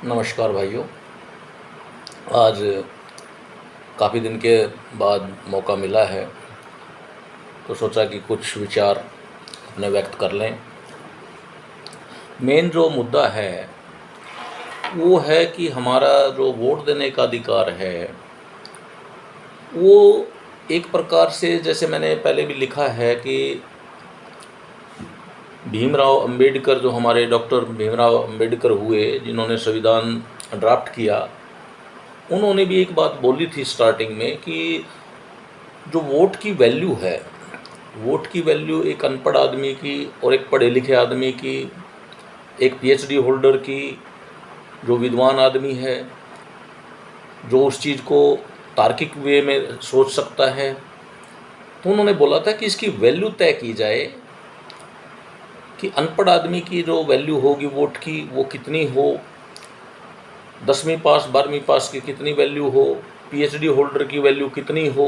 नमस्कार भाइयों। आज काफ़ी दिन के बाद मौका मिला है तो सोचा कि कुछ विचार अपने व्यक्त कर लें। मेन जो मुद्दा है वो है कि हमारा जो वोट देने का अधिकार है वो एक प्रकार से, जैसे मैंने पहले भी लिखा है कि भीमराव अंबेडकर, जो हमारे डॉक्टर भीमराव अंबेडकर हुए, जिन्होंने संविधान ड्राफ्ट किया, उन्होंने भी एक बात बोली थी स्टार्टिंग में कि जो वोट की वैल्यू है, वोट की वैल्यू एक अनपढ़ आदमी की और एक पढ़े लिखे आदमी की, एक पीएचडी होल्डर की, जो विद्वान आदमी है, जो उस चीज़ को तार्किक वे में सोच सकता है, तो उन्होंने बोला था कि इसकी वैल्यू तय की जाए कि अनपढ़ आदमी की जो वैल्यू होगी वोट की वो कितनी हो, 10वीं पास 12वीं पास की कितनी वैल्यू हो, पीएचडी होल्डर की वैल्यू कितनी हो,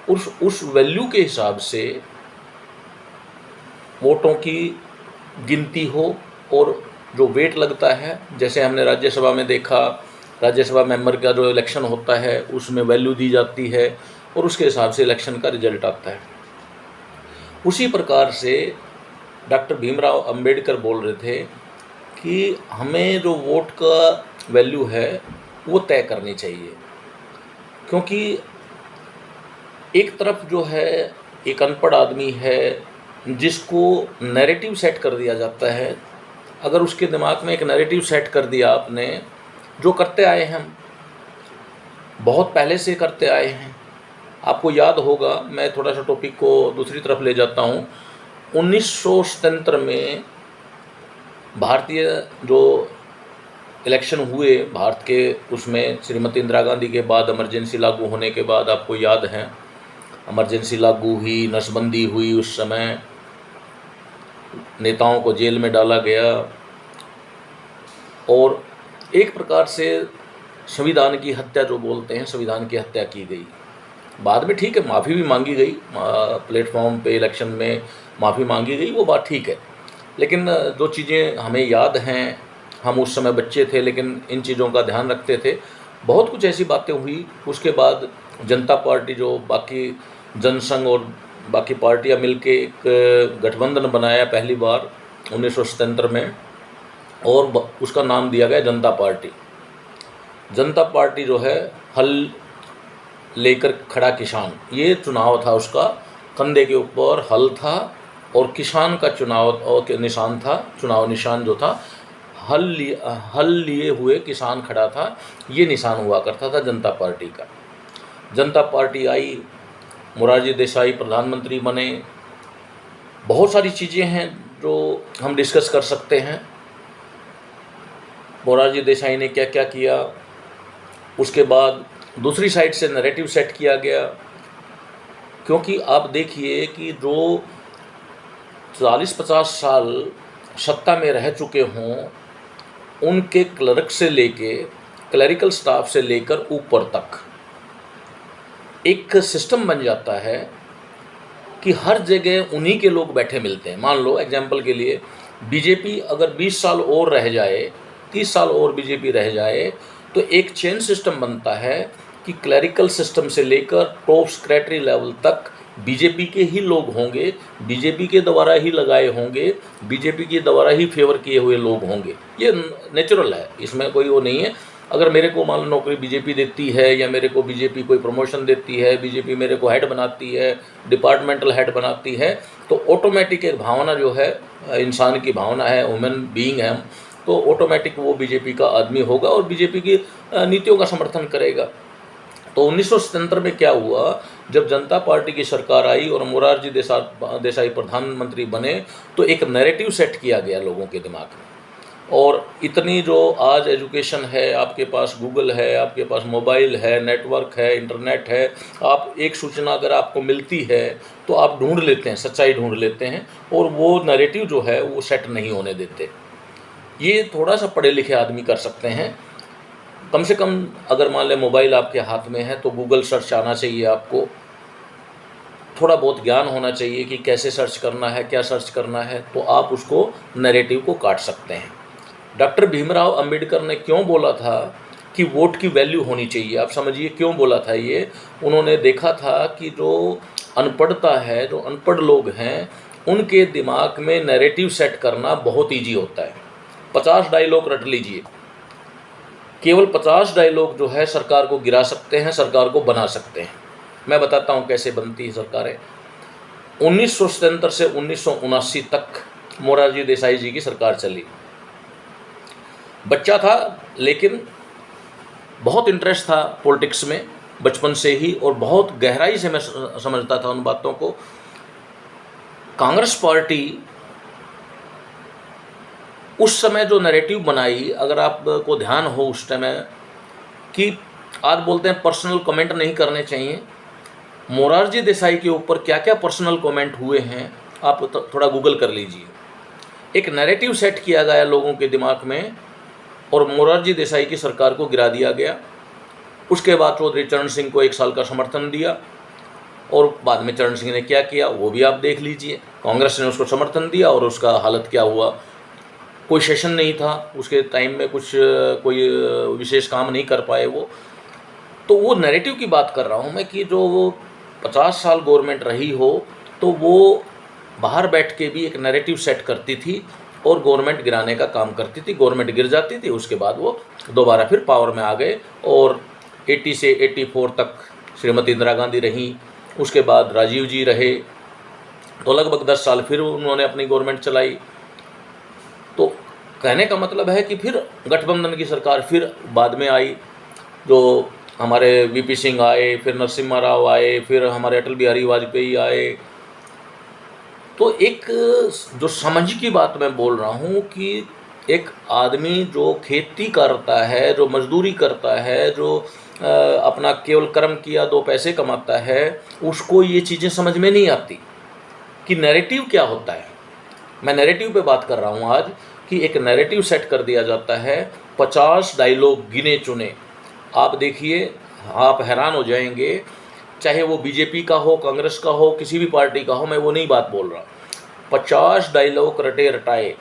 उस वैल्यू के हिसाब से वोटों की गिनती हो और जो वेट लगता है, जैसे हमने राज्यसभा में देखा, राज्यसभा मेंबर का जो इलेक्शन होता है उसमें वैल्यू दी जाती है और उसके हिसाब से इलेक्शन का रिजल्ट आता है। उसी प्रकार से डॉक्टर भीमराव अंबेडकर बोल रहे थे कि हमें जो वोट का वैल्यू है वो तय करनी चाहिए, क्योंकि एक तरफ जो है एक अनपढ़ आदमी है जिसको नैरेटिव सेट कर दिया जाता है। अगर उसके दिमाग में एक नैरेटिव सेट कर दिया आपने, जो करते आए हैं हम, बहुत पहले से करते आए हैं। आपको याद होगा, मैं थोड़ा सा टॉपिक को दूसरी तरफ ले जाता हूँ। 1977 में भारतीय जो इलेक्शन हुए भारत के, उसमें श्रीमती इंदिरा गांधी के बाद इमरजेंसी लागू होने के बाद, आपको याद है, इमरजेंसी लागू हुई, नसबंदी हुई, उस समय नेताओं को जेल में डाला गया और एक प्रकार से संविधान की हत्या, जो बोलते हैं, संविधान की हत्या की गई। बाद में ठीक है, माफ़ी भी मांगी गई, प्लेटफॉर्म पे इलेक्शन में माफ़ी मांगी गई, वो बात ठीक है। लेकिन जो चीज़ें हमें याद हैं, हम उस समय बच्चे थे लेकिन इन चीज़ों का ध्यान रखते थे। बहुत कुछ ऐसी बातें हुई। उसके बाद जनता पार्टी, जो बाकी जनसंघ और बाकी पार्टियां मिलके एक गठबंधन बनाया पहली बार 1977 में, और उसका नाम दिया गया जनता पार्टी। जनता पार्टी जो है, हल लेकर खड़ा किसान, ये चुनाव था उसका। कंधे के ऊपर हल था और किसान का चुनाव और निशान था, चुनाव निशान जो था, हल लिए हुए किसान खड़ा था, ये निशान हुआ करता था जनता पार्टी का। जनता पार्टी आई, मोरारजी देसाई प्रधानमंत्री बने। बहुत सारी चीज़ें हैं जो हम डिस्कस कर सकते हैं, मोरारजी देसाई ने क्या क्या किया। उसके बाद दूसरी साइड से नैरेटिव सेट किया गया, क्योंकि आप देखिए कि जो 40-50 साल सत्ता में रह चुके हों, उनके क्लर्क से लेके, क्लरिकल स्टाफ से लेकर ऊपर तक एक सिस्टम बन जाता है कि हर जगह उन्हीं के लोग बैठे मिलते हैं। मान लो एग्जाम्पल के लिए, बीजेपी अगर 20 साल और रह जाए, 30 साल और बीजेपी रह जाए, तो एक चेन सिस्टम बनता है कि क्लरिकल सिस्टम से लेकर टॉप सेक्रेटरी लेवल तक बीजेपी के ही लोग होंगे, बीजेपी के द्वारा ही लगाए होंगे, बीजेपी के द्वारा ही फेवर किए हुए लोग होंगे। ये नेचुरल है, इसमें कोई वो नहीं है। अगर मेरे को मान लो नौकरी बीजेपी देती है, या मेरे को बीजेपी कोई प्रमोशन देती है, बीजेपी मेरे को हेड बनाती है, डिपार्टमेंटल हेड बनाती है, तो ऑटोमेटिक एक भावना जो है, इंसान की भावना है, ह्यूमन बीइंग है हम, तो ऑटोमेटिक वो बीजेपी का आदमी होगा और बीजेपी की नीतियों का समर्थन करेगा। तो 1977 में क्या हुआ, जब जनता पार्टी की सरकार आई और मोरारजी देसाई प्रधानमंत्री बने, तो एक नैरेटिव सेट किया गया लोगों के दिमाग में। और इतनी जो आज एजुकेशन है, आपके पास गूगल है, आपके पास मोबाइल है, नेटवर्क है, इंटरनेट है, आप एक सूचना अगर आपको मिलती है तो आप ढूंढ लेते हैं, सच्चाई ढूंढ लेते हैं, और वो नैरेटिव जो है वो सेट नहीं होने देते। ये थोड़ा सा पढ़े लिखे आदमी कर सकते हैं। कम से कम अगर मान लें मोबाइल आपके हाथ में है तो गूगल सर्च आना चाहिए, आपको थोड़ा बहुत ज्ञान होना चाहिए कि कैसे सर्च करना है, क्या सर्च करना है, तो आप उसको नैरेटिव को काट सकते हैं। डॉक्टर भीमराव अंबेडकर ने क्यों बोला था कि वोट की वैल्यू होनी चाहिए? आप समझिए क्यों बोला था ये। उन्होंने देखा था कि जो अनपढ़ता है, जो अनपढ़ लोग हैं, उनके दिमाग में नैरेटिव सेट करना बहुत ईजी होता है। 50 डायलॉग रट लीजिए, केवल 50 डायलॉग जो है सरकार को गिरा सकते हैं, सरकार को बना सकते हैं। मैं बताता हूँ कैसे बनती है सरकारें। 1977 से 1979 तक मोरारजी देसाई जी की सरकार चली। बच्चा था लेकिन बहुत इंटरेस्ट था पॉलिटिक्स में बचपन से ही, और बहुत गहराई से मैं समझता था उन बातों को। कांग्रेस पार्टी उस समय जो नैरेटिव बनाई, अगर आपको ध्यान हो उस समय, कि आज बोलते हैं पर्सनल कमेंट नहीं करने चाहिए, मोरारजी देसाई के ऊपर क्या क्या पर्सनल कमेंट हुए हैं आप थोड़ा गूगल कर लीजिए। एक नैरेटिव सेट किया गया लोगों के दिमाग में और मोरारजी देसाई की सरकार को गिरा दिया गया। उसके बाद चौधरी चरण सिंह को 1 साल का समर्थन दिया, और बाद में चरण सिंह ने क्या किया वो भी आप देख लीजिए। कांग्रेस ने उसको समर्थन दिया और उसका हालत क्या हुआ। कोई सेशन नहीं था उसके टाइम में, कुछ कोई विशेष काम नहीं कर पाए वो। तो वो नैरेटिव की बात कर रहा हूँ मैं कि जो वो 50 साल गवर्नमेंट रही हो तो वो बाहर बैठ के भी एक नैरेटिव सेट करती थी और गवर्नमेंट गिराने का काम करती थी। गवर्नमेंट गिर जाती थी, उसके बाद वो दोबारा फिर पावर में आ गए, और 80 से 84 तक श्रीमती इंदिरा गांधी रहीं, उसके बाद राजीव जी रहे, तो लगभग 10 साल फिर उन्होंने अपनी गवर्नमेंट चलाई। तो कहने का मतलब है कि फिर गठबंधन की सरकार फिर बाद में आई, जो हमारे वीपी सिंह आए, फिर नरसिम्हा राव आए, फिर हमारे अटल बिहारी वाजपेयी आए। तो एक जो समझ की बात मैं बोल रहा हूँ कि एक आदमी जो खेती करता है, जो मजदूरी करता है, जो अपना केवल कर्म किया 2 पैसे कमाता है, उसको ये चीज़ें समझ में नहीं आती कि नैरेटिव क्या होता है। मैं नैरेटिव पे बात कर रहा हूँ आज, कि एक नैरेटिव सेट कर दिया जाता है, 50 डायलॉग गिने चुने। आप देखिए, आप हैरान हो जाएंगे, चाहे वो बीजेपी का हो, कांग्रेस का हो, किसी भी पार्टी का हो, मैं वो नहीं बात बोल रहा। 50 डायलॉग रटे रटाए,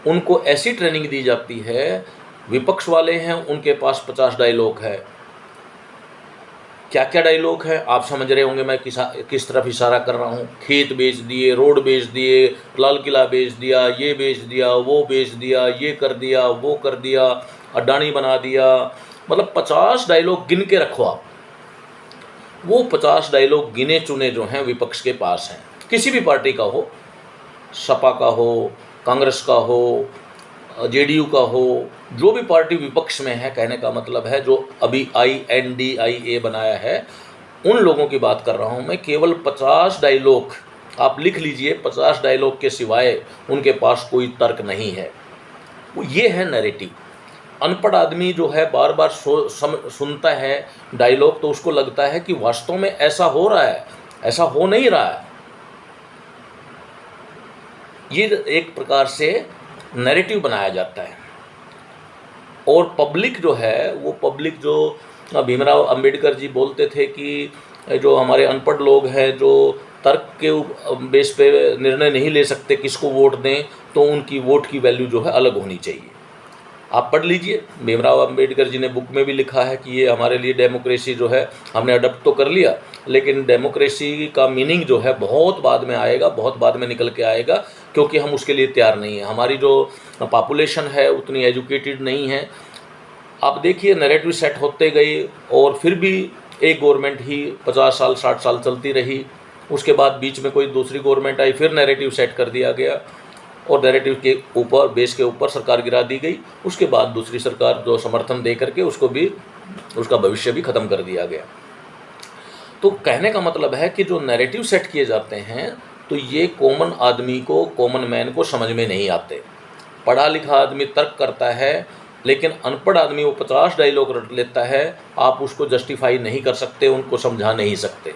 उनको ऐसी ट्रेनिंग दी जाती है। विपक्ष वाले हैं, उनके पास 50 डायलॉग है। क्या क्या डायलॉग है आप समझ रहे होंगे मैं किस तरफ इशारा कर रहा हूँ। खेत बेच दिए, रोड बेच दिए, लाल किला बेच दिया, ये बेच दिया, वो बेच दिया, ये कर दिया, वो कर दिया, अडानी बना दिया। मतलब 50 डायलॉग गिन के रखो आप। वो 50 डायलॉग गिने चुने जो हैं विपक्ष के पास हैं, किसी भी पार्टी का हो, सपा का हो, कांग्रेस का हो, जेडीयू का हो, जो भी पार्टी विपक्ष में है, कहने का मतलब है जो अभी INDIA बनाया है, उन लोगों की बात कर रहा हूँ मैं। केवल 50 डायलॉग आप लिख लीजिए, 50 डायलॉग के सिवाय उनके पास कोई तर्क नहीं है। ये है नैरेटिव। अनपढ़ आदमी जो है बार बार सुनता है डायलॉग, तो उसको लगता है कि वास्तव में ऐसा हो रहा है, ऐसा हो नहीं रहा है। ये एक प्रकार से नैरेटिव बनाया जाता है। और पब्लिक जो है, वो पब्लिक जो भीमराव अंबेडकर जी बोलते थे कि जो हमारे अनपढ़ लोग हैं, जो तर्क के बेस पे निर्णय नहीं ले सकते किसको वोट दें, तो उनकी वोट की वैल्यू जो है अलग होनी चाहिए। आप पढ़ लीजिए, भीमराव अंबेडकर जी ने बुक में भी लिखा है कि ये हमारे लिए डेमोक्रेसी जो है हमने अडॉप्ट तो कर लिया, लेकिन डेमोक्रेसी का मीनिंग जो है बहुत बाद में आएगा, बहुत बाद में निकल के आएगा, क्योंकि हम उसके लिए तैयार नहीं हैं। हमारी जो पॉपुलेशन है उतनी एजुकेटेड नहीं है। आप देखिए, नैरेटिव सेट होते गए और फिर भी एक गवर्नमेंट ही 50 साल 60 साल चलती रही। उसके बाद बीच में कोई दूसरी गवर्नमेंट आई, फिर नैरेटिव सेट कर दिया गया और नैरेटिव के ऊपर, बेस के ऊपर सरकार गिरा दी गई। उसके बाद दूसरी सरकार जो समर्थन दे करके उसको भी, उसका भविष्य भी ख़त्म कर दिया गया। तो कहने का मतलब है कि जो नैरेटिव सेट किए जाते हैं, तो ये कॉमन आदमी को, कॉमन मैन को समझ में नहीं आते। पढ़ा लिखा आदमी तर्क करता है, लेकिन अनपढ़ आदमी वो 50 डायलॉग रट लेता है। आप उसको जस्टिफाई नहीं कर सकते, उनको समझा नहीं सकते।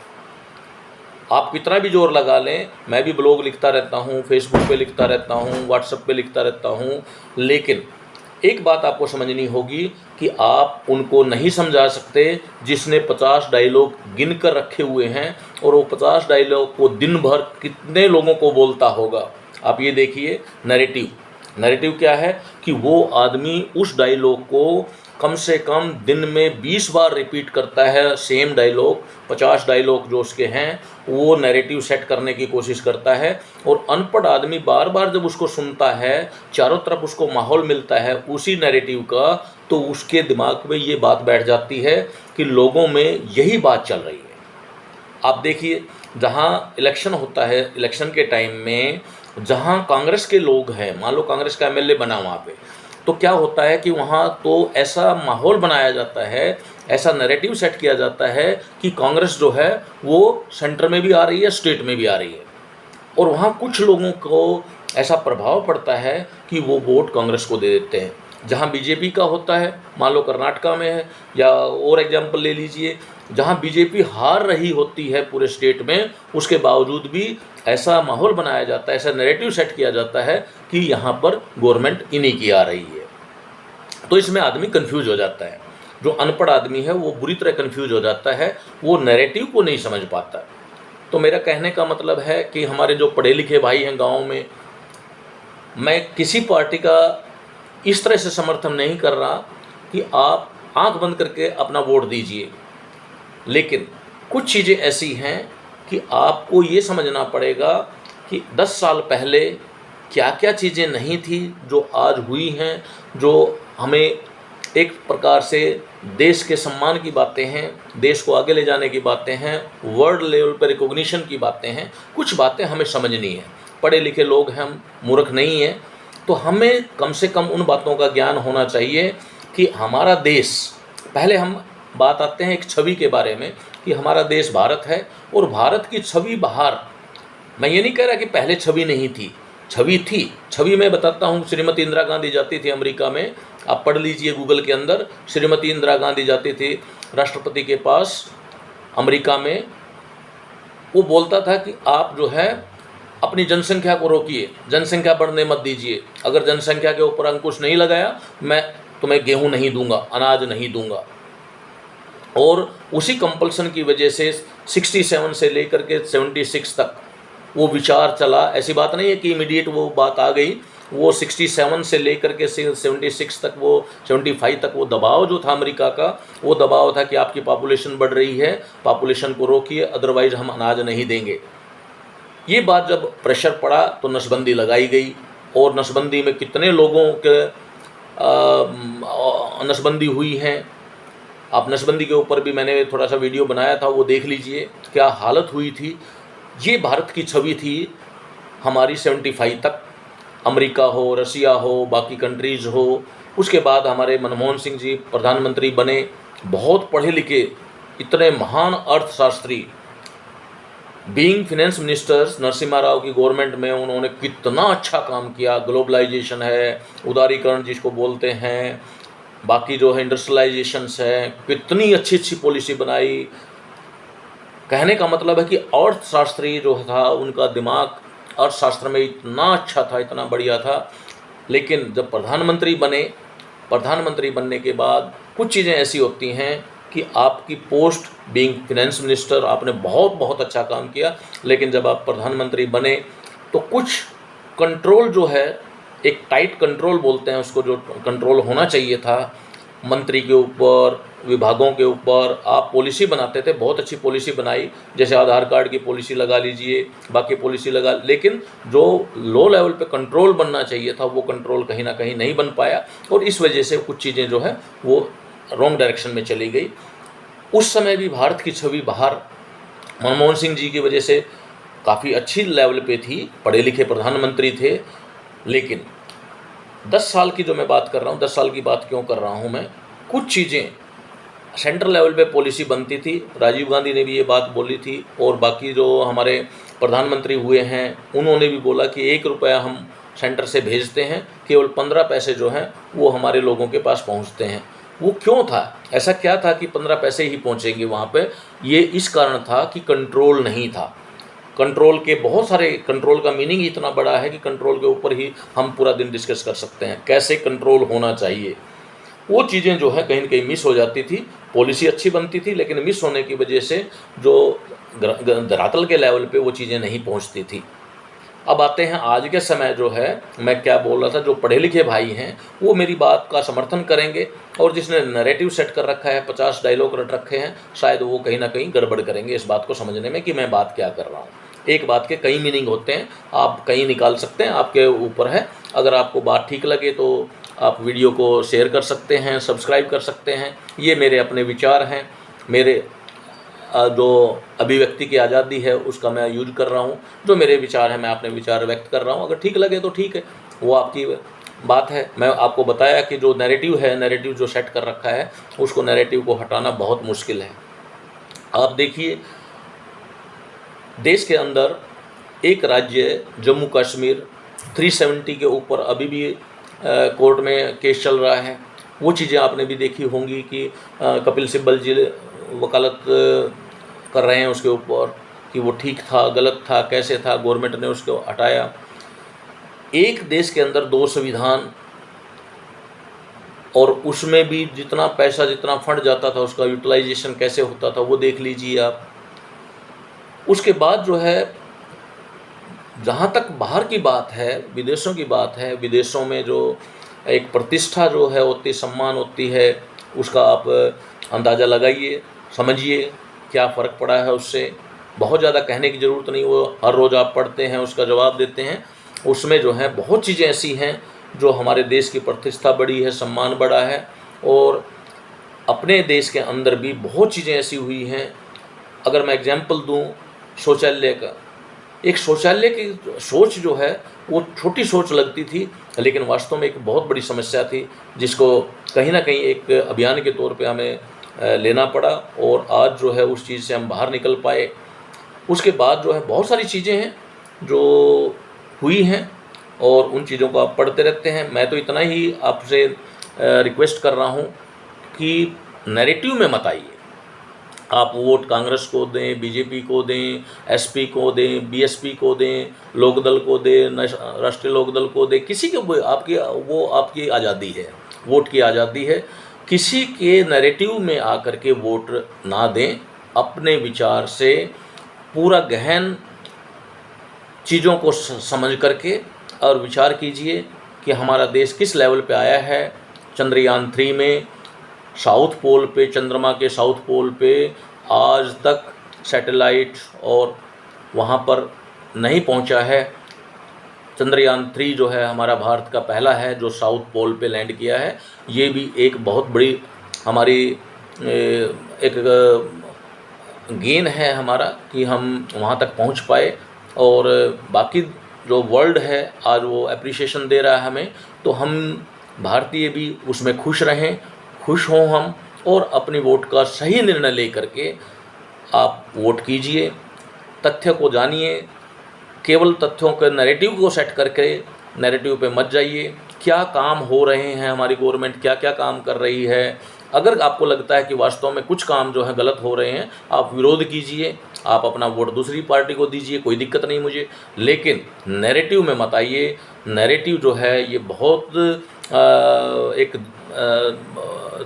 आप कितना भी जोर लगा लें, मैं भी ब्लॉग लिखता रहता हूँ, फेसबुक पे लिखता रहता हूँ, व्हाट्सएप पे लिखता रहता हूँ, लेकिन एक बात आपको समझनी होगी कि आप उनको नहीं समझा सकते जिसने 50 डायलॉग गिन कर रखे हुए हैं, और वो 50 डायलॉग को दिन भर कितने लोगों को बोलता होगा। आप ये देखिए, नैरेटिव क्या है, कि वो आदमी उस डायलॉग को कम से कम दिन में 20 बार रिपीट करता है, सेम डायलॉग, 50 डायलॉग जो उसके हैं वो नैरेटिव सेट करने की कोशिश करता है। और अनपढ़ आदमी बार बार जब उसको सुनता है, चारों तरफ उसको माहौल मिलता है उसी नैरेटिव का, तो उसके दिमाग में ये बात बैठ जाती है कि लोगों में यही बात चल रही है। आप देखिए, जहाँ इलेक्शन होता है, इलेक्शन के टाइम में जहाँ कांग्रेस के लोग हैं, मान लो कांग्रेस का एमएलए बना वहाँ पे, तो क्या होता है कि वहाँ तो ऐसा माहौल बनाया जाता है, ऐसा नैरेटिव सेट किया जाता है कि कांग्रेस जो है वो सेंटर में भी आ रही है, स्टेट में भी आ रही है। और वहाँ कुछ लोगों को ऐसा प्रभाव पड़ता है कि वो वोट कांग्रेस को दे देते हैं। जहाँ बीजेपी का होता है, मान लो कर्नाटका में है, या और एग्जाम्पल ले लीजिए, जहाँ बीजेपी हार रही होती है पूरे स्टेट में, उसके बावजूद भी ऐसा माहौल बनाया जाता है, ऐसा नैरेटिव सेट किया जाता है कि यहाँ पर गवर्नमेंट इन्हीं की आ रही है। तो इसमें आदमी कंफ्यूज हो जाता है। जो अनपढ़ आदमी है वो बुरी तरह कंफ्यूज हो जाता है, वो नैरेटिव को नहीं समझ पाता। तो मेरा कहने का मतलब है कि हमारे जो पढ़े लिखे भाई हैं गाँव में, मैं किसी पार्टी का इस तरह से समर्थन नहीं कर रहा कि आप आंख बंद करके अपना वोट दीजिए, लेकिन कुछ चीज़ें ऐसी हैं कि आपको ये समझना पड़ेगा कि 10 साल पहले क्या क्या चीज़ें नहीं थी जो आज हुई हैं, जो हमें एक प्रकार से देश के सम्मान की बातें हैं, देश को आगे ले जाने की बातें हैं, वर्ल्ड लेवल पर रिकॉग्निशन की बातें हैं। कुछ बातें हमें समझनी है, पढ़े लिखे लोग हैं, हम मूर्ख नहीं हैं, तो हमें कम से कम उन बातों का ज्ञान होना चाहिए कि हमारा देश, पहले हम बात आते हैं एक छवि के बारे में कि हमारा देश भारत है, और भारत की छवि बाहर, मैं ये नहीं कह रहा कि पहले छवि नहीं थी, छवि थी। छवि मैं बताता हूँ, श्रीमती इंदिरा गांधी जाती थी अमेरिका में, आप पढ़ लीजिए गूगल के अंदर, श्रीमती इंदिरा गांधी जाती थी राष्ट्रपति के पास अमेरिका में। वो बोलता था कि आप जो है अपनी जनसंख्या को रोकिए, जनसंख्या बढ़ने मत दीजिए, अगर जनसंख्या के ऊपर अंकुश नहीं लगाया मैं तुम्हें गेहूँ नहीं दूंगा, अनाज नहीं दूंगा। और उसी कंपल्सन की वजह से 67 से लेकर के 76 तक वो विचार चला। ऐसी बात नहीं है कि इमीडिएट वो बात आ गई, वो 67 से लेकर के 76 तक, वो 75 तक वो दबाव जो था अमेरिका का, वो दबाव था कि आपकी पॉपुलेशन बढ़ रही है, पॉपुलेशन को रोकिए, अदरवाइज हम अनाज नहीं देंगे। ये बात जब प्रेशर पड़ा तो नसबंदी लगाई गई, और नसबंदी में कितने लोगों के नसबंदी हुई हैं। आप नसबंदी के ऊपर भी मैंने थोड़ा सा वीडियो बनाया था, वो देख लीजिए क्या हालत हुई थी। ये भारत की छवि थी हमारी 75 तक, अमेरिका हो, रसिया हो, बाकी कंट्रीज़ हो। उसके बाद हमारे मनमोहन सिंह जी प्रधानमंत्री बने, बहुत पढ़े लिखे, इतने महान अर्थशास्त्री। Being finance ministers Narasimha Rao की गवर्नमेंट में उन्होंने कितना अच्छा काम किया। ग्लोबलाइजेशन है, उदारीकरण जिसको बोलते हैं, बाकी जो है इंडस्ट्रियलाइजेशंस है, कितनी अच्छी अच्छी पॉलिसी बनाई। कहने का मतलब है कि अर्थशास्त्री जो था उनका दिमाग अर्थशास्त्र में इतना अच्छा था, इतना बढ़िया था। लेकिन जब प्रधानमंत्री बने, प्रधानमंत्री बनने के बाद कुछ चीज़ें ऐसी होती हैं कि आपकी पोस्ट बीइंग फिनेंस मिनिस्टर, आपने बहुत बहुत अच्छा काम किया, लेकिन जब आप प्रधानमंत्री बने तो कुछ कंट्रोल जो है, एक टाइट कंट्रोल बोलते हैं उसको, जो कंट्रोल होना चाहिए था मंत्री के ऊपर, विभागों के ऊपर। आप पॉलिसी बनाते थे, बहुत अच्छी पॉलिसी बनाई, जैसे आधार कार्ड की पॉलिसी लगा लीजिए, बाकी पॉलिसी लगा, लेकिन जो लो लेवल पे कंट्रोल बनना चाहिए था वो कंट्रोल कहीं ना कहीं नहीं बन पाया, और इस वजह से कुछ चीज़ें जो है वो रॉन्ग डायरेक्शन में चली गई। उस समय भी भारत की छवि बाहर मनमोहन सिंह जी की वजह से काफ़ी अच्छी लेवल पे थी, पढ़े लिखे प्रधानमंत्री थे। लेकिन 10 साल की जो मैं बात कर रहा हूँ, 10 साल की बात क्यों कर रहा हूँ मैं, कुछ चीज़ें सेंट्रल लेवल पे पॉलिसी बनती थी, राजीव गांधी ने भी ये बात बोली थी, और बाकी जो हमारे प्रधानमंत्री हुए हैं उन्होंने भी बोला कि 1 रुपया हम सेंटर से भेजते हैं, केवल 15 पैसे जो हैं वो हमारे लोगों के पास पहुंचते हैं। वो क्यों था, ऐसा क्या था कि 15 पैसे ही पहुंचेंगे वहाँ पे? ये इस कारण था कि कंट्रोल नहीं था। कंट्रोल के बहुत सारे, कंट्रोल का मीनिंग इतना बड़ा है कि कंट्रोल के ऊपर ही हम पूरा दिन डिस्कस कर सकते हैं, कैसे कंट्रोल होना चाहिए। वो चीज़ें जो है कहीं न कहीं मिस हो जाती थी। पॉलिसी अच्छी बनती थी, लेकिन मिस होने की वजह से जो धरातल के लेवल पे वो चीज़ें नहीं पहुंचती थी। अब आते हैं आज के समय जो है, मैं क्या बोल रहा था, जो पढ़े लिखे भाई हैं वो मेरी बात का समर्थन करेंगे, और जिसने नैरेटिव सेट कर रखा है, 50 डायलॉग रट रखे हैं, शायद वो कहीं ना कहीं गड़बड़ करेंगे इस बात को समझने में कि मैं बात क्या कर रहा हूँ। एक बात के कई मीनिंग होते हैं, आप कहीं निकाल सकते हैं, आपके ऊपर है। अगर आपको बात ठीक लगे तो आप वीडियो को शेयर कर सकते हैं, सब्सक्राइब कर सकते हैं। ये मेरे अपने विचार हैं, मेरे जो अभिव्यक्ति की आज़ादी है उसका मैं यूज कर रहा हूँ। जो मेरे विचार हैं मैं अपने विचार व्यक्त कर रहा हूँ, अगर ठीक लगे तो ठीक है, वो आपकी बात है। मैं आपको बताया कि जो नैरेटिव है, नैरेटिव जो सेट कर रखा है, उसको नैरेटिव को हटाना बहुत मुश्किल है। आप देखिए, देश के अंदर एक राज्य जम्मू कश्मीर 370 के ऊपर अभी भी कोर्ट में केस चल रहा है। वो चीज़ें आपने भी देखी होंगी कि कपिल सिब्बल जी वकालत कर रहे हैं उसके ऊपर कि वो ठीक था, गलत था, कैसे था, गवर्नमेंट ने उसको हटाया। एक देश के अंदर 2 संविधान, और उसमें भी जितना पैसा, जितना फंड जाता था, उसका यूटिलाइजेशन कैसे होता था वो देख लीजिए आप। उसके बाद जो है, जहाँ तक बाहर की बात है, विदेशों की बात है, विदेशों में जो एक प्रतिष्ठा जो है होती, सम्मान होती है, उसका आप अंदाज़ा लगाइए, समझिए क्या फ़र्क पड़ा है उससे। बहुत ज़्यादा कहने की ज़रूरत नहीं, वो हर रोज़ आप पढ़ते हैं, उसका जवाब देते हैं। उसमें जो है बहुत चीज़ें ऐसी हैं जो हमारे देश की प्रतिष्ठा बढ़ी है, सम्मान बढ़ा है, और अपने देश के अंदर भी बहुत चीज़ें ऐसी हुई हैं। अगर मैं एग्जाम्पल दूँ शौचालय का, एक शौचालय की सोच जो है वो छोटी सोच लगती थी, लेकिन वास्तव में एक बहुत बड़ी समस्या थी, जिसको कहीं ना कहीं एक अभियान के तौर पे हमें लेना पड़ा, और आज जो है उस चीज़ से हम बाहर निकल पाए। उसके बाद जो है बहुत सारी चीज़ें हैं जो हुई हैं, और उन चीज़ों को आप पढ़ते रहते हैं। मैं तो इतना ही आपसे रिक्वेस्ट कर रहा हूँ कि नैरेटिव में मत आइए। आप वोट कांग्रेस को दें, बीजेपी को दें, एसपी को दें, बीएसपी को दें, लोकदल को दें, राष्ट्रीय लोकदल को दें, किसी के वो आपकी आज़ादी है, वोट की आज़ादी है। किसी के नैरेटिव में आकर के वोट ना दें। अपने विचार से पूरा गहन चीज़ों को समझ करके और विचार कीजिए कि हमारा देश किस लेवल पे आया है। चंद्रयान 3 में साउथ पोल पे, चंद्रमा के साउथ पोल पे आज तक सैटेलाइट और वहाँ पर नहीं पहुँचा है। चंद्रयान 3 जो है हमारा भारत का पहला है जो साउथ पोल पे लैंड किया है। ये भी एक बहुत बड़ी हमारी एक गेन है हमारा कि हम वहाँ तक पहुँच पाए, और बाकी जो वर्ल्ड है आज वो अप्रिसिएशन दे रहा है हमें। तो हम भारतीय भी उसमें खुश रहें, खुश हों हम, और अपनी वोट का सही निर्णय ले करके आप वोट कीजिए। तथ्य को जानिए, केवल तथ्यों के नैरेटिव को सेट करके नैरेटिव पे मत जाइए। क्या काम हो रहे हैं, हमारी गवर्नमेंट क्या क्या काम कर रही है। अगर आपको लगता है कि वास्तव में कुछ काम जो है गलत हो रहे हैं, आप विरोध कीजिए, आप अपना वोट दूसरी पार्टी को दीजिए, कोई दिक्कत नहीं मुझे, लेकिन नैरेटिव में मत आइए। नैरेटिव जो है ये बहुत एक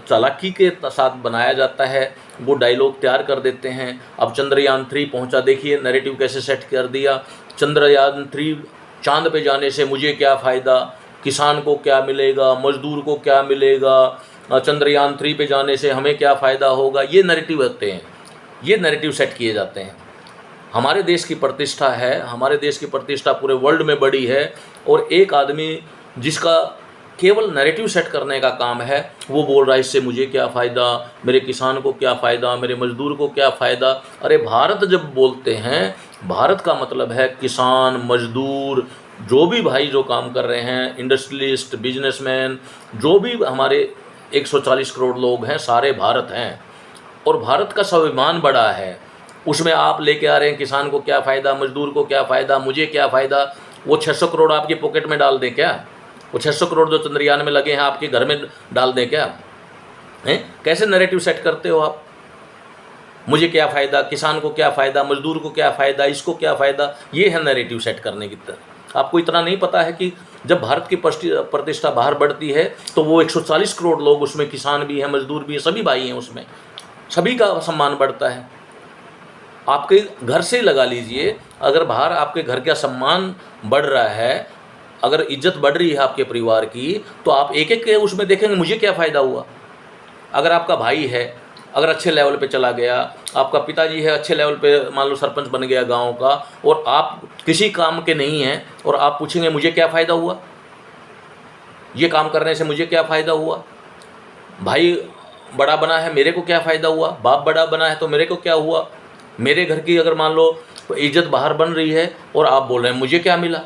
चालाकी के साथ बनाया जाता है। वो डायलॉग तैयार कर देते हैं। अब चंद्रयान 3 पहुंचा, देखिए नैरेटिव कैसे सेट कर दिया। चंद्रयान 3 चांद पे जाने से मुझे क्या फ़ायदा, किसान को क्या मिलेगा, मजदूर को क्या मिलेगा, चंद्रयान 3 पे जाने से हमें क्या फ़ायदा होगा, ये नैरेटिव होते हैं, ये नैरेटिव सेट किए जाते हैं। हमारे देश की प्रतिष्ठा है, हमारे देश की प्रतिष्ठा पूरे वर्ल्ड में बड़ी है, और एक आदमी जिसका केवल नैरेटिव सेट करने का काम है, वो बोल रहा है इससे मुझे क्या फ़ायदा, मेरे किसान को क्या फ़ायदा, मेरे मजदूर को क्या फ़ायदा। अरे भारत जब बोलते हैं, भारत का मतलब है किसान, मजदूर, जो भी भाई जो काम कर रहे हैं, इंडस्ट्रियलिस्ट, बिजनेसमैन, जो भी हमारे 140 करोड़ लोग हैं, सारे भारत हैं। और भारत का स्वाभिमान बड़ा है, उसमें आप लेके आ रहे हैं किसान को क्या फ़ायदा, मजदूर को क्या फ़ायदा, मुझे क्या फ़ायदा। वो 600 करोड़ आपकी पॉकेट में डाल दें क्या? वो 600 करोड़ जो चंद्रयान में लगे हैं आपके घर में डाल दें क्या? हैं? कैसे नैरेटिव सेट करते हो आप? मुझे क्या फ़ायदा, किसान को क्या फ़ायदा, मजदूर को क्या फ़ायदा, इसको क्या फ़ायदा। ये है नैरेटिव सेट करने की तरह। आपको इतना नहीं पता है कि जब भारत की प्रतिष्ठा बाहर बढ़ती है तो वो 140 करोड़ लोग, उसमें किसान भी हैं, मजदूर भी हैं, सभी भाई हैं, उसमें सभी का सम्मान बढ़ता है। आपके घर से ही लगा लीजिए, अगर बाहर आपके घर का सम्मान बढ़ रहा है, अगर इज्जत बढ़ रही है आपके परिवार की, तो आप एक-एक के उसमें देखेंगे मुझे क्या फ़ायदा हुआ। अगर आपका भाई है, अगर अच्छे लेवल पे चला गया, आपका पिताजी है अच्छे लेवल पे मान लो सरपंच बन गया गाँव का, और आप किसी काम के नहीं हैं और आप पूछेंगे मुझे क्या फ़ायदा हुआ, ये काम करने से मुझे क्या फ़ायदा हुआ। भाई बड़ा बना है, मेरे को क्या फ़ायदा हुआ। बाप बड़ा बना है तो मेरे को क्या हुआ। मेरे घर की अगर मान लो इज्जत बाहर बन रही है और आप बोल रहे हैं मुझे क्या मिला।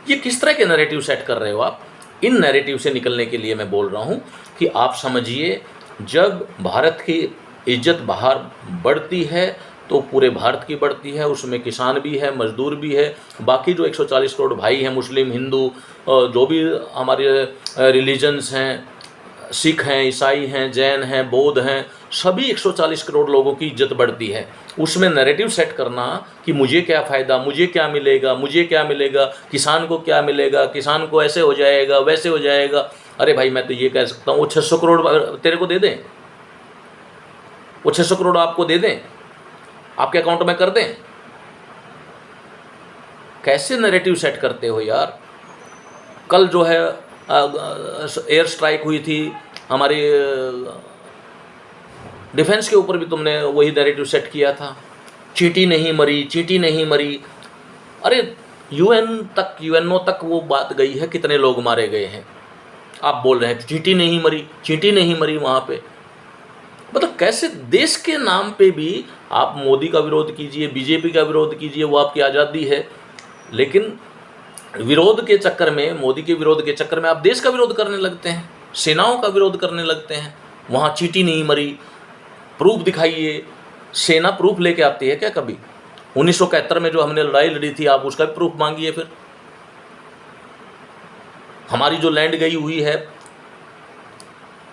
ये किस तरह के नैरेटिव सेट कर रहे हो आप। इन नैरेटिव से निकलने के लिए मैं बोल रहा हूँ कि आप समझिए, जब भारत की इज्जत बाहर बढ़ती है तो पूरे भारत की बढ़ती है, उसमें किसान भी है, मजदूर भी है, बाकी जो 140 करोड़ भाई हैं, मुस्लिम, हिंदू, जो भी हमारे रिलीजन्स हैं, सिख हैं, ईसाई हैं, जैन हैं, बौद्ध हैं, सभी 140 करोड़ लोगों की इज्जत बढ़ती है। उसमें नैरेटिव सेट करना कि मुझे क्या फ़ायदा, मुझे क्या मिलेगा, मुझे क्या मिलेगा, किसान को क्या मिलेगा, किसान को ऐसे हो जाएगा, वैसे हो जाएगा। अरे भाई मैं तो ये कह सकता हूँ वो 600 करोड़ तेरे को दे दें, वो 600 करोड़ आपको दे दें, आपके अकाउंट में कर दें। कैसे नैरेटिव सेट करते हो यार। कल जो है एयर स्ट्राइक हुई थी हमारी डिफेंस के ऊपर भी तुमने वही नैरेटिव सेट किया था, चींटी नहीं मरी, चींटी नहीं मरी। अरे यूएनओ तक वो बात गई है, कितने लोग मारे गए हैं। आप बोल रहे हैं चींटी नहीं मरी, चींटी नहीं मरी वहाँ पे। मतलब कैसे देश के नाम पे भी आप मोदी का विरोध कीजिए, बीजेपी का विरोध कीजिए, वो आपकी आज़ादी है, लेकिन विरोध के चक्कर में, मोदी के विरोध के चक्कर में आप देश का विरोध करने लगते हैं, सेनाओं का विरोध करने लगते हैं। वहाँ चींटी नहीं मरी, प्रूफ दिखाइए। सेना प्रूफ लेके आती है क्या कभी। 1971 में जो हमने लड़ाई लड़ी थी, आप उसका भी प्रूफ मांगिए। फिर हमारी जो लैंड गई हुई है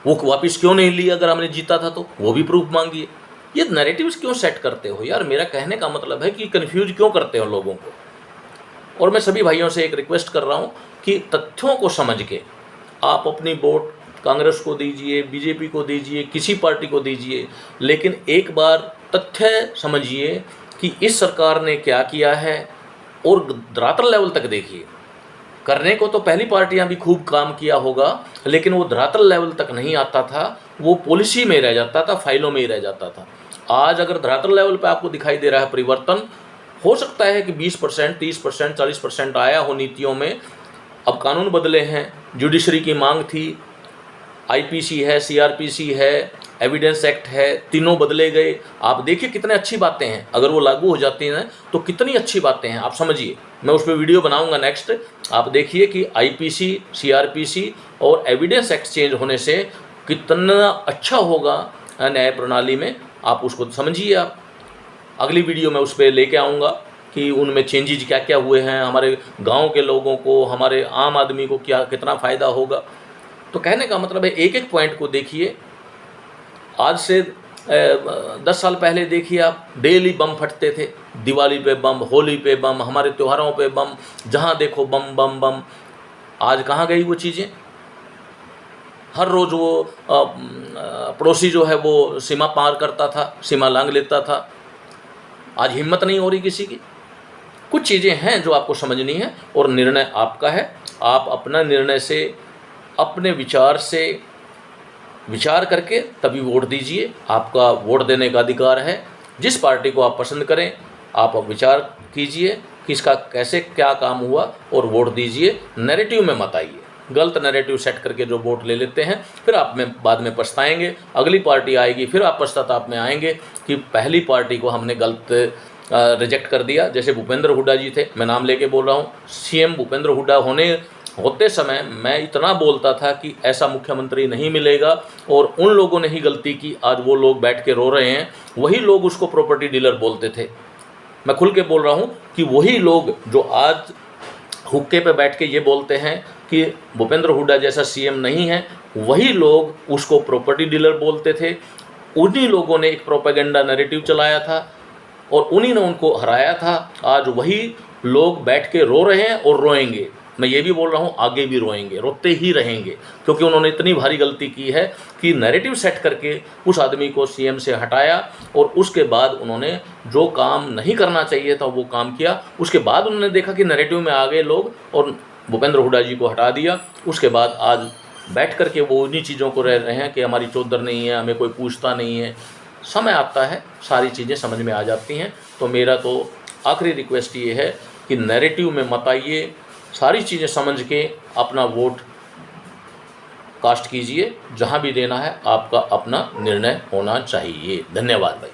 वो वापस क्यों नहीं ली, अगर हमने जीता था तो वो भी प्रूफ मांगिए। ये नैरेटिव्स क्यों सेट करते हो यार। मेरा कहने का मतलब है कि कन्फ्यूज क्यों करते हो लोगों को। और मैं सभी भाइयों से एक रिक्वेस्ट कर रहा हूँ कि तथ्यों को समझ के आप अपनी वोट कांग्रेस को दीजिए, बीजेपी को दीजिए, किसी पार्टी को दीजिए, लेकिन एक बार तथ्य समझिए कि इस सरकार ने क्या किया है और धरातल लेवल तक देखिए। करने को तो पहली पार्टियां भी खूब काम किया होगा, लेकिन वो धरातल लेवल तक नहीं आता था, वो पॉलिसी में रह जाता था, फाइलों में ही रह जाता था। आज अगर धरातल लेवल पे आपको दिखाई दे रहा है परिवर्तन, हो सकता है कि 20%, 30%, 40% आया हो नीतियों में। अब कानून बदले हैं, जुडिशरी की मांग थी, आईपीसी है, सीआरपीसी है, एविडेंस एक्ट है, तीनों बदले गए। आप देखिए कितने अच्छी बातें हैं, अगर वो लागू हो जाती हैं तो कितनी अच्छी बातें हैं। आप समझिए, मैं उस पर वीडियो बनाऊंगा नेक्स्ट। आप देखिए कि आईपीसी, सीआरपीसी और एविडेंस एक्ट चेंज होने से कितना अच्छा होगा न्याय प्रणाली में, आप उसको समझिए। आप अगली वीडियो में उस पर लेके आऊँगा कि उनमें चेंजेज क्या क्या हुए हैं, हमारे गाँव के लोगों को, हमारे आम आदमी को क्या कितना फ़ायदा होगा। तो कहने का मतलब है एक एक पॉइंट को देखिए। आज से 10 साल पहले देखिए आप, डेली बम फटते थे, दिवाली पे बम, होली पे बम, हमारे त्योहारों पे बम, जहाँ देखो बम बम बम। आज कहाँ गई वो चीज़ें। हर रोज़ वो पड़ोसी जो है वो सीमा पार करता था, सीमा लांघ लेता था। आज हिम्मत नहीं हो रही किसी की। कुछ चीज़ें हैं जो आपको समझनी है और निर्णय आपका है। आप अपना निर्णय से, अपने विचार से विचार करके तभी वोट दीजिए। आपका वोट देने का अधिकार है। जिस पार्टी को आप पसंद करें, आप विचार कीजिए कि इसका कैसे क्या काम हुआ और वोट दीजिए। नैरेटिव में मत आइए। गलत नैरेटिव सेट करके जो वोट ले लेते हैं, फिर आप में बाद में पछताएंगे। अगली पार्टी आएगी, फिर आप पश्चाताप में आएंगे कि पहली पार्टी को हमने गलत रिजेक्ट कर दिया। जैसे भूपेंद्र हुड्डा जी थे, मैं नाम लेके बोल रहा हूँ। सीएम भूपेंद्र हुड्डा होते समय मैं इतना बोलता था कि ऐसा मुख्यमंत्री नहीं मिलेगा, और उन लोगों ने ही गलती की। आज वो लोग बैठ के रो रहे हैं। वही लोग उसको प्रॉपर्टी डीलर बोलते थे। मैं खुल के बोल रहा हूँ कि वही लोग जो आज हुक्के पे बैठ के ये बोलते हैं कि भूपेंद्र हुड्डा जैसा सीएम नहीं है, वही लोग उसको प्रॉपर्टी डीलर बोलते थे। उन्हीं लोगों ने एक प्रोपेगेंडा नैरेटिव चलाया था और उन्हीं ने उनको हराया था। आज वही लोग बैठ के रो रहे हैं और रोएंगे। मैं ये भी बोल रहा हूँ आगे भी रोएंगे, रोते ही रहेंगे, क्योंकि उन्होंने इतनी भारी गलती की है कि नैरेटिव सेट करके उस आदमी को सीएम से हटाया और उसके बाद उन्होंने जो काम नहीं करना चाहिए था वो काम किया। उसके बाद उन्होंने देखा कि नैरेटिव में आ गए लोग और भूपेंद्र हुड्डा जी को हटा दिया। उसके बाद आज बैठ कर के वो उन्हीं चीज़ों को रह रहे हैं कि हमारी चौधर नहीं है, हमें कोई पूछता नहीं है। समय आता है सारी चीज़ें समझ में आ जाती हैं। तो मेरा तो आखिरी रिक्वेस्ट ये है कि नैरेटिव में मत आइए, सारी चीज़ें समझ के अपना वोट कास्ट कीजिए। जहाँ भी देना है आपका अपना निर्णय होना चाहिए। धन्यवाद भाई।